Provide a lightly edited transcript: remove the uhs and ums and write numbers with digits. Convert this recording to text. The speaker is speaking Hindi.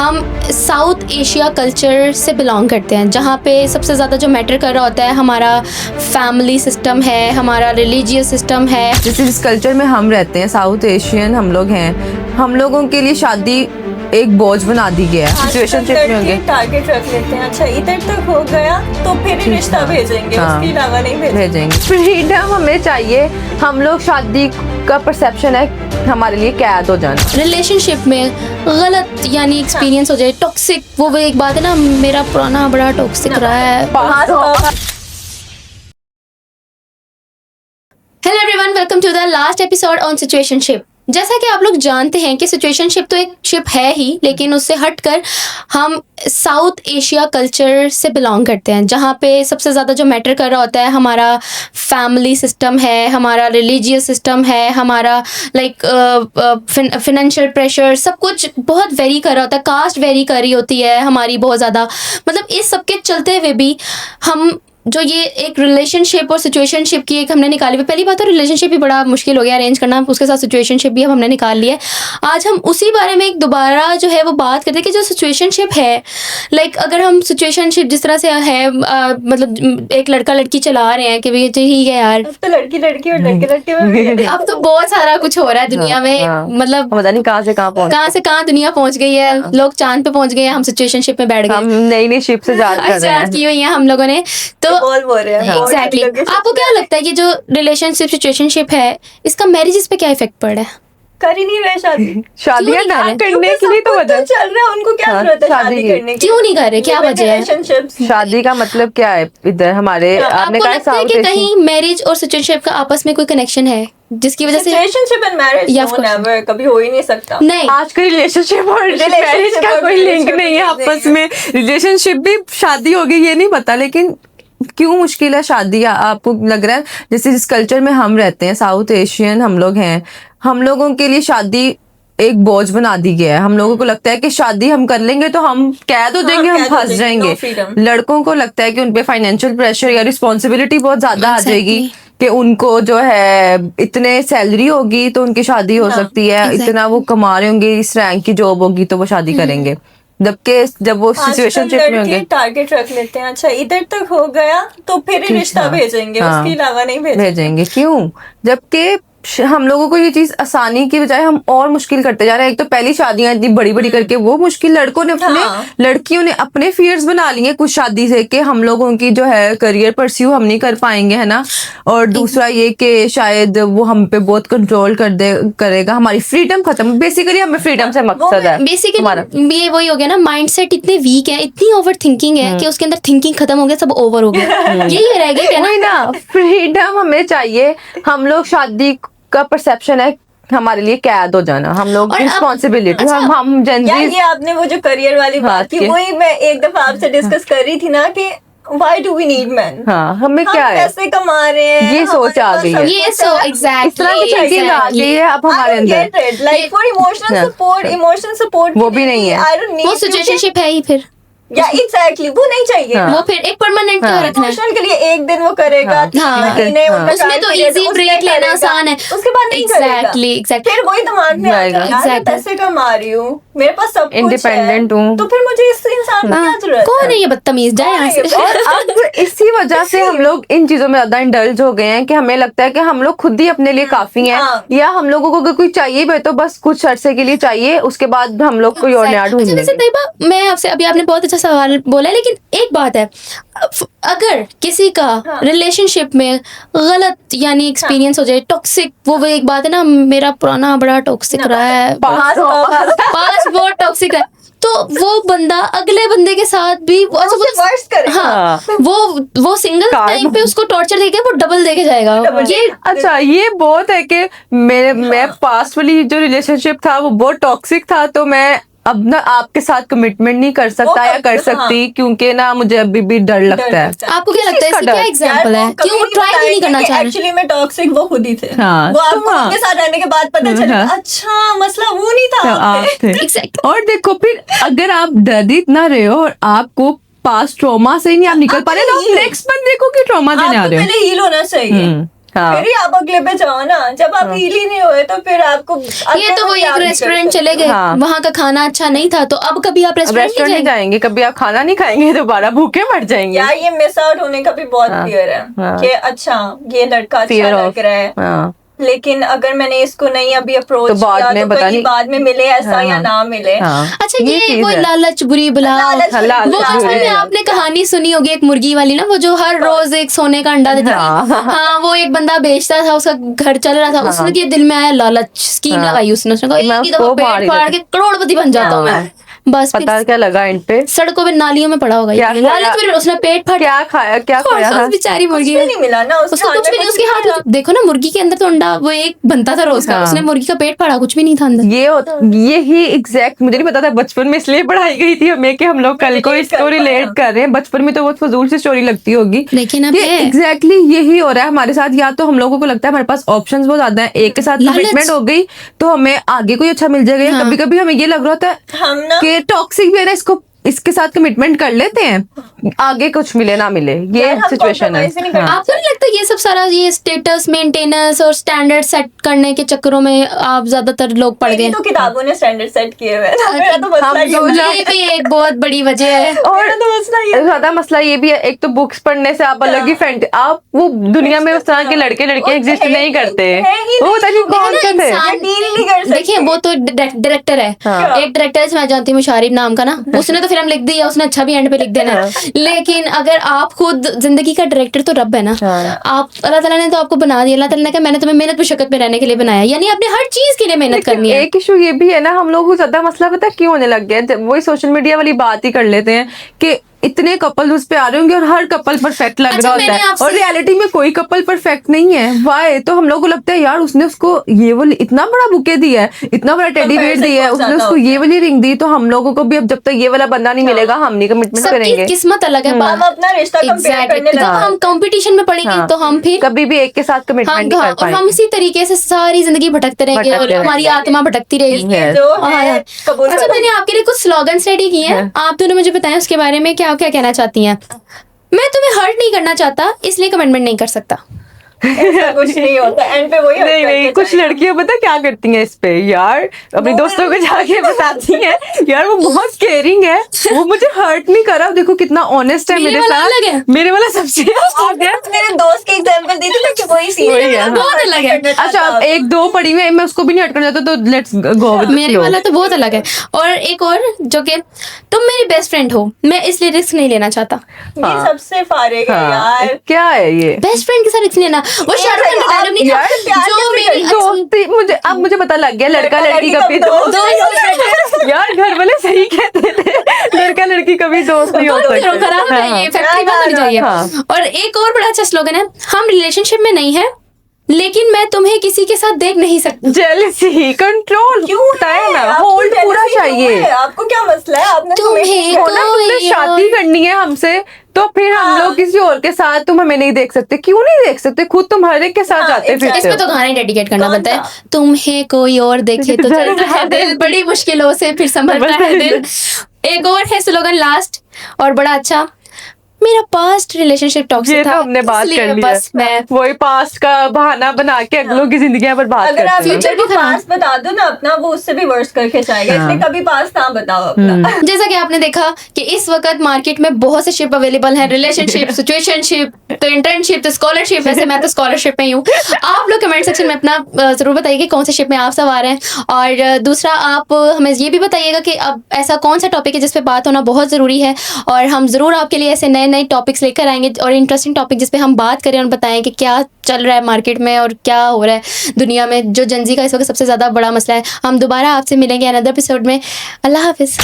हम साउथ एशिया कल्चर से बिलोंग करते हैं, जहाँ पे सबसे ज़्यादा जो मैटर कर रहा होता है हमारा फैमिली सिस्टम है, हमारा रिलीजियस सिस्टम है। जैसे जिस कल्चर में हम रहते हैं, साउथ एशियन हम लोग हैं, हम लोगों के लिए शादी एक बोझ बना दी गया है। सिचुएशनशिप में होंगे टारगेट रख लेते हैं, अच्छा इधर तक हो गया तो फिर ही रिश्ता भेजेंगे, उसके अलावा नहीं भेजेंगे। फ्रीडम हमें चाहिए। हम लोग शादी का परसेप्शन है हमारे लिए कैद हो जाना। रिलेशनशिप में गलत यानी एक्सपीरियंस हो जाए, टॉक्सिक, वो एक बात है ना, मेरा पुराना बड़ा टॉक्सिक रहा है। Hello everyone, welcome to the last episode on situationship. जैसा कि आप लोग जानते हैं कि सिचुएशनशिप तो एक शिप है ही, लेकिन उससे हटकर हम साउथ एशिया कल्चर से बिलोंग करते हैं, जहाँ पे सबसे ज़्यादा जो मैटर कर रहा होता है हमारा फैमिली सिस्टम है, हमारा रिलीजियस सिस्टम है, हमारा फाइनेंशियल प्रेशर, सब कुछ बहुत वेरी कर रहा होता है, कास्ट वेरी कर रही होती है हमारी बहुत ज़्यादा। मतलब इस सब के चलते हुए भी हम जो ये एक रिलेशनशिप और सिचुएशनशिप की एक हमने निकाली हुई, पहली बात तो रिलेशनशिप ही बड़ा मुश्किल हो गया अरेंज करना, उसके साथ सिचुएशनशिप भी अब हमने निकाल लिया है। आज हम उसी बारे में एक दोबारा जो है वो बात करते हैं कि जो सिचुएशनशिप है, अगर हम सिचुएशनशिप जिस तरह से है, मतलब एक लड़का लड़की चला रहे हैं कि भाई ठीक है यार, अब तो लड़की लड़की और लड़के लड़के अब तो बहुत सारा कुछ हो रहा है दुनिया में। मतलब पता नहीं कहाँ से कहाँ दुनिया पहुंच गई है, लोग चांद पे पहुंच गए हैं, हम सिचुएशनशिप में बैठ गए, हम नई शिप से जा रहे हैं, की हुई है हम लोगों ने। तो एग्जैक्टली आपको क्या लगता है कि जो रिलेशनशिप सिचुएशनशिप है, इसका मैरिजेस पे क्या इफेक्ट पड़ रहा है? कर ही नहीं रहे शादी। शादियां ना करने के लिए तो वजह चल रहा है, उनको क्या जरूरत है शादी करने की? क्यों नहीं कर रहे, क्या वजह है? शादी का मतलब क्या है इधर हमारे? आपने आपको लगता है कि कहीं मैरिज और सिचुएशनशिप का आपस में कोई कनेक्शन है जिसकी वजह से सिचुएशनशिप एंड मैरिज नेवर कभी हो ही नहीं सकता? नहीं, आज का रिलेशनशिप और मैरिज का कोई लिंक नहीं है आपस में। रिलेशनशिप भी शादी होगी ये नहीं पता, लेकिन क्यों मुश्किल है शादी? आपको लग रहा है जैसे जिस कल्चर में हम रहते हैं, साउथ एशियन हम लोग हैं, हम लोगों के लिए शादी एक बोझ बना दी गया है। हम लोगों को लगता है कि शादी हम कर लेंगे तो हम कैद हो जाएंगे, हम फंस जाएंगे। लड़कों को लगता है कि उनपे फाइनेंशियल प्रेशर या रिस्पॉन्सिबिलिटी बहुत ज्यादा आ जाएगी कि उनको जो है इतने सैलरी होगी तो उनकी शादी हो सकती है, इतना वो कमा रहे होंगे, इस रैंक की जॉब होगी तो वो शादी करेंगे। जबकि जब वो सिचुएशनशिप में होंगे टारगेट रख लेते हैं, अच्छा इधर तक हो गया तो फिर ही रिश्ता भेजेंगे, उसके अलावा नहीं भेजेंगे। क्यों? जबकि हम लोगों को ये चीज आसानी की बजाय हम और मुश्किल करते जा रहे हैं। एक तो पहली शादियां इतनी बड़ी बड़ी करके वो मुश्किल, लड़कियों ने अपने फियर्स बना लिए कुछ शादी से कि हम लोगों की जो है करियर परस्यू हम नहीं कर पाएंगे, है ना। और दूसरा ये कि शायद वो हम पे बहुत कंट्रोल करेगा, हमारी फ्रीडम खत्म। बेसिकली हमें फ्रीडम से मकसद है बेसिकली ये वही हो गया ना, माइंडसेट इतने वीक है, इतनी ओवर थिंकिंग है कि उसके अंदर थिंकिंग खत्म हो गया, सब ओवर हो गया। यही रह गया ना। फ्रीडम हमें चाहिए। हम लोग शादी का परसेप्शन है हमारे लिए कैद हो जाना, हम लोग रिस्पॉन्सिबिलिटी। हम ये आपने वो जो करियर वाली बात की, वही मैं एक दफा आपसे डिस्कस कर रही थी ना कि Why do we need men? हाँ, हमें क्या है, पैसे कमा रहे हैं, ये सोच आ गई है, ये सो एग्जैक्टली इस तरह की थिंकिंग आ गई है अब हमारे अंदर। लाइक फॉर इमोशनल सपोर्ट वो भी नहीं है, वो सिचुएशनशिप है ही फिर। या एग्जैक्टली वो नहीं चाहिए। वो फिर एक परमानेंट रखना है, के लिए एक दिन वो करेगा, उसमें तो इजी ब्रेक लेना आसान है, उसके बाद नहीं करेगा। फिर वही दिमाग में आएगा, पैसे कमा रही हूँ, मेरे पास सब इंडिपेंडेंट हूँ, तो फिर मुझे इस इंसान की क्या जरूरत है? कौन है ये बदतमीज, जाए यहाँ से। और अब इसी वजह से हम लोग इन चीजों में ज्यादा इंडल्ज हो गए हैं कि हमें लगता है कि हम लोग खुद ही अपने लिए काफी हैं, या हम लोगों को अगर कोई चाहिए भी तो बस कुछ अरसे के लिए चाहिए, उसके बाद हम लोग कोई और नया ढूंढेंगे। मैं आपसे अभी आपने बहुत अच्छा सवाल बोला है, लेकिन एक बात है, अगर किसी का रिलेशनशिप में गलत यानी एक्सपीरियंस हो जाए, टॉक्सिक, वो एक बात है ना, मेरा पुराना बड़ा टॉक्सिक रहा है, पास बहुत टॉक्सिक है, तो वो बंदा अगले बंदे के साथ भी वो सिंगल टाइम पे उसको टॉर्चर देके वो डबल देके जाएगा। ये अच्छा, ये बहुत है कि मैं पास्ट वाली जो रिलेशनशिप था वो बहुत टॉक्सिक था, तो मैं अब ना आपके साथ कमिटमेंट नहीं कर सकता या कर सकती, क्योंकि ना मुझे अभी भी डर लगता है। आपको क्या लगता है, इसका क्या एग्जांपल है? क्यों वो ट्राई नहीं करना चाह रहे? एक्चुअली में टॉक्सिक वो खुद ही थे। वो आपको उनके साथ रहने के बाद पता चला, अच्छा मसला वो नहीं था, आप थे। और देखो फिर अगर आप डरित ना रहे हो और आपको पास्ट ट्रॉमा से ही नहीं आप निकल पा रहे, तो नेक्स्ट बंदे को क्यों ट्रॉमा देने आ रहे हो? पहले हील होना चाहिए। हाँ। फिर ही आप अगले पे जाओ ना। जब आप हील ही नहीं हुए तो फिर आपको ये तो वो एक रेस्टोरेंट चले गए, हाँ। वहाँ का खाना अच्छा नहीं था, तो अब कभी आप रेस्टोरेंट रेस्टोरेंट नहीं नहीं जाएंगे। जाएंगे, कभी आप खाना नहीं खाएंगे, दोबारा भूखे मर जाएंगे। यार ये मिस आउट होने का भी बहुत हाँ, फियर है हाँ। कि अच्छा ये लड़का अच्छा Fear लग of- रहा है, हाँ। लेकिन अगर मैंने इसको नहीं अभी अप्रोच तो बाद किया में तो पता कहीं नहीं- बाद में मिले ऐसा हाँ, या हाँ। ना मिले। हाँ। अच्छा ये चीज़ वो है। लालच बुरी बला, लालच हाँ, बुरी लालच वो बला बचपन है। में आपने कहानी सुनी होगी एक मुर्गी वाली ना, वो जो हर रोज एक सोने का अंडा देती थी। हाँ। हाँ, वो एक बंदा बेचता था, उसका घर चल रहा था, उसने के दिल में आया लालच, स्कीम हाँ। लगाई उसने कहा मैं एक ही दफा उसको मार पेट ही फाड़ देती। के करोड़पति बन जाता हूँ मैं। बस पता फिर क्या लगा इन पे, सड़कों पे नालियों में पड़ा होगा ये। क्या लालच खाया? में उसने पेट फाड़ क्या खाया, क्या और खाया? उस बेचारी कुछ मुर्गी भी नहीं मिला ना उसको कुछ भी नहीं, उसके हाथ मिला। में देखो ना, मुर्गी के अंदर तो अंडा वो एक बनता था रोज का, हाँ। उसने मुर्गी का पेट फाड़ा, कुछ भी नहीं था अंदर। ये ही एग्जैक्ट मुझे नहीं पता था बचपन में, इसलिए पढ़ाई गई थी हमें कि हम लोग कल को Relate इसको कर रिलेट पाए। कर रहे हैं। बचपन में तो बहुत फजूल सी स्टोरी लगती होगी, लेकिन अब है। एग्जैक्टली यही हो रहा है हमारे साथ। या तो हम लोगों को लगता है हमारे पास ऑप्शंस बहुत ज्यादा है, एक के साथ लालच। कमिटमेंट हो गई तो हमें आगे कोई अच्छा मिल जाएगा। हाँ। कभी कभी हमें ये लग रहा होता है हम ना कि टॉक्सिक भी है ना, इसके साथ कमिटमेंट कर लेते हैं, आगे कुछ मिले ना मिले, ये यार, हम सिचुएशन है। compromise ही नहीं करते। हाँ। आपको नहीं लगता ये सब सारा ये स्टेटस मेंटेनेंस और स्टैंडर्ड सेट करने के चक्करों में आप ज्यादातर लोग पड़ मेरी गए? तो किताबों ने स्टैंडर्ड सेट किए हुए हैं। मेरा तो मसला हम ये दो है। ये भी एक बहुत बड़ी वजह है। और मेरा तो मसला ये है। ज्यादा मसला ये भी है, एक तो बुक्स पढ़ने से आप अलग ही फैंट, आप वो दुनिया में उस तरह के लड़के लड़के एग्जिस्ट नहीं करते, है ही वो नहीं। पता नहीं कौन से थे। ये डील नहीं कर सकते। देखिए वो तो डायरेक्टर है, हाँ। एक डायरेक्टर है मैं जानती हूँ मुशारिब नाम का ना, उसने तो फिल्म लिख दी है, उसने अच्छा भी एंड पे लिख देना है। लेकिन अगर आप खुद जिंदगी का डायरेक्टर तो रब है ना, हाँ। आप अल्लाह ताला ने तो आपको बना दिया, अल्लाह ताला ने कहा मैंने तुम्हें मेहनत मुशक्कत में रहने के लिए बनाया, यानी आपने हर चीज के लिए मेहनत करनी है। एक इशू ये भी है ना, हम लोग को ज्यादा मसला पता है क्यों होने लग गया है, जब वही सोशल मीडिया वाली बात ही कर लेते हैं कि इतने कपल उस पे आ रहे होंगे और हर कपल परफेक्ट लग अच्छा, रहा होता मैंने है, आपसे- और रियलिटी में कोई कपल परफेक्ट नहीं है। वाई? तो हम लोग को लगता है यार उसने उसको ये वाली इतना बड़ा बुके दिया है, इतना बड़ा टेडी बेयर Comparison दिया है, बहुत उसने ज्यादा उसको होता ये है। वाली रिंग दी, तो हम लोगों को भी अब जब तक ये वाला बंदा नहीं मिलेगा हम नहीं कमिटमेंट सबकी करेंगे। किस्मत अलग है। हम अपना रिश्ता कंपेयर Exactly. करने जब लगा। हम कंपटीशन में पड़ेंगे हाँ। तो हम फिर कभी भी एक के साथ कमिटमेंट नहीं हाँ, कर और हम पाएंगे। इसी तरीके से सारी जिंदगी भटकते रहेंगे और भटकते हमारी रहेंगे। आत्मा भटकती रहेगी। ये जो हाँ, है हाँ। कबूल अच्छा, करो। मैंने आपके लिए कुछ स्लोगन्स रेडी किए हैं, हाँ। आप दोनों मुझे बताएं उसके बारे में क्या क्या कहना चाहती हैं। मैं तुम्हें हर्ट नहीं करना चाहता इसलिए कमिटमेंट नहीं कर सकता। ऐसा कुछ नहीं होता, एंड पे वही नहीं नहीं, कुछ लड़कियां पता क्या करती हैं इस पे यार, अपनी वो दोस्तों को मेरे- जाके बताती हैं यार वो बहुत केयरिंग है, वो मुझे हर्ट नहीं करा, देखो कितना ऑनेस्ट है मेरे मेरे वाला साथ, अलग है। मेरे वाला सबसे अलग है। मेरे दोस्त के एग्जांपल दी थी ना कि वही सीन वही है, बहुत अलग है। अच्छा अब एक दो पड़ी हुई है, मैं उसको भी नहीं हट करना चाहता, तो लेट्स गो विद मेरे वाला तो बहुत अलग है। और एक और जो कि तुम मेरी बेस्ट फ्रेंड हो, मैं इसलिए रिस्क नहीं लेना चाहता। ये सबसे फारिग है यार। क्या है ये बेस्ट फ्रेंड के साथ रिस्क लेना, वो शाहरुख खान का डायलॉग नहीं यार, था जो मेरी दोस्ती, मुझे अब मुझे पता लग गया लड़का लड़की कभी दोस्त यार, घर वाले सही कहते थे, लड़का लड़की कभी दोस्त नहीं हो सकते। खराब है हाँ। ये फैक्ट्री बंद होनी चाहिए। हाँ। और एक और बड़ा अच्छा स्लोगन है, हम रिलेशनशिप में नहीं है लेकिन मैं तुम्हें किसी के साथ देख नहीं सकती। जेलसी कंट्रोल क्यों होता है ना, आपको होल्ड पूरा jealousy क्यों चाहिए। है? आपको क्या मसला है? आपने तुम्हें होना, तुमने कोई शादी करनी है हमसे तो फिर हम लोग किसी और के साथ, तुम हमें नहीं देख सकते, क्यों नहीं देख सकते? खुद तुम हर एक के साथ हाँ, जाते exactly. फिरते इसमें तो हो। गाना ही डेडिकेट करना कौन बनता है, सा? तुम्हें कोई और देखे तो जलता है दिल, बड़ी मुश्किलों से फिर संभलता है दिल। एक और है स्लोगन लास्ट और बड़ा अच्छा, मेरा पास्ट रिलेशनशिप ये टॉक्सिक तो था हमने बात इसलिए कर ली बस है, मैं वही पास्ट का बहाना बना के अगलों की जिंदगियां बर्बाद अगर आप करते हैं। फ्यूचर को पास बता दो ना अपना, वो उससे भी वर्स करके जाएगा, इसलिए कभी पास ना बताओ अपना। जैसा कि आपने देखा कि इस वक्त मार्केट में बहुत से शिप अवेलेबल हैं, रिलेशनशिप, सिचुएशनशिप, तो इंटर्नशिप, तो स्कॉलरशिप। वैसे मैं तो स्कॉलरशिप में ही हूँ। आप लोग कमेंट सेक्शन में अपना जरूर बताइए कि कौन से शिप में आप सवार हैं, और दूसरा आप हमें ये भी बताइएगा कि अब ऐसा कौन सा टॉपिक है जिस पे बात होना बहुत ज़रूरी है, और हम ज़रूर आपके लिए ऐसे नए नए टॉपिक्स लेकर आएंगे और इंटरेस्टिंग टॉपिक जिस पे हम बात करें और बताएं कि क्या चल रहा है मार्केट में और क्या हो रहा है दुनिया में, जो जेनजी का इस वक्त सबसे ज़्यादा बड़ा मसला है। हम दोबारा आपसे मिलेंगे अनदर एपिसोड में। अल्लाह हाफिज़।